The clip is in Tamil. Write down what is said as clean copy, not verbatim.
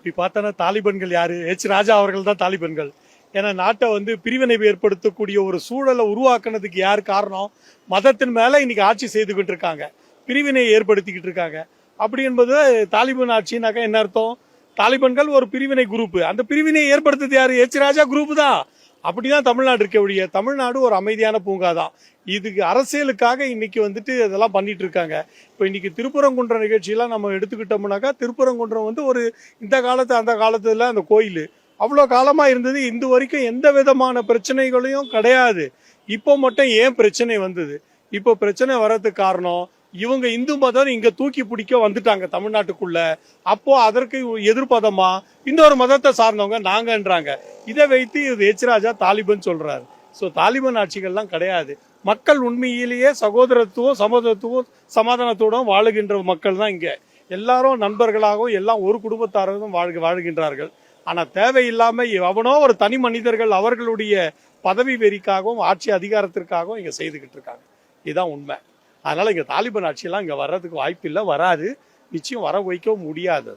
அப்படி பார்த்தோன்னா தாலிபன்கள் யாரு? ராஜா அவர்கள் தான் தாலிபன்கள். ஏன்னா நாட்டை பிரிவினை ஏற்படுத்தக்கூடிய ஒரு சூழலை உருவாக்குனதுக்கு யார் காரணம்? மதத்தின் மேல இன்னைக்கு ஆட்சி செய்துகிட்டு இருக்காங்க, பிரிவினையை ஏற்படுத்திக்கிட்டு இருக்காங்க. அப்படி என்பது தாலிபான் ஆட்சினாக்கா என்ன அர்த்தம்? தாலிபன்கள் ஒரு பிரிவினை குரூப், அந்த பிரிவினையை ஏற்படுத்துறது யாரு? ராஜா குரூப் தான். அப்படிதான் தமிழ்நாடு இருக்க ஒழிய தமிழ்நாடு ஒரு அமைதியான பூங்கா தான். இதுக்கு அரசியலுக்காக இன்னைக்கு இதெல்லாம் பண்ணிட்டு இருக்காங்க. இப்போ இன்னைக்கு திருப்பரங்குன்ற நிகழ்ச்சியெல்லாம் நம்ம எடுத்துக்கிட்டோம்னாக்கா, திருப்பரங்குன்றம் ஒரு இந்த காலத்து அந்த காலத்துல அந்த கோயில் அவ்வளோ காலமா இருந்தது. இந்த வரைக்கும் எந்த விதமான பிரச்சனைகளையும் கிடையாது. இப்போ மட்டும் ஏன் பிரச்சனை வந்தது? இப்போ பிரச்சனை வர்றதுக்கு காரணம் இவங்க இந்து மதம் இங்க தூக்கி பிடிக்க வந்துட்டாங்க தமிழ்நாட்டுக்குள்ள. அப்போ அதற்கு எதிர்ப்பதமா இன்னொரு மதத்தை சார்ந்தவங்க நாங்கன்றாங்க. இதை வைத்து ராஜா தாலிபன் சொல்றாரு. ஸோ தாலிபன் ஆட்சிகள்லாம் கிடையாது. மக்கள் உண்மையிலேயே சகோதரத்துவம், சமத்துவம், சமாதானத்துடன் வாழுகின்ற மக்கள் தான் இங்க. எல்லாரும் நண்பர்களாகவும் எல்லாம் ஒரு குடும்பத்தாரும் வாழ்கின்றார்கள். ஆனா தேவையில்லாம எவனோ ஒரு தனி மனிதர்கள் அவர்களுடைய பதவி வெறிக்காகவும் ஆட்சி அதிகாரத்திற்காகவும் இங்க செய்துகிட்டு இருக்காங்க. இதுதான் உண்மை. அதனால இங்க தாலிபான் ஆட்சியெல்லாம் இங்க வர்றதுக்கு வாய்ப்பு இல்லை, வராது, நிச்சயம் வர வைக்கவும் முடியாது.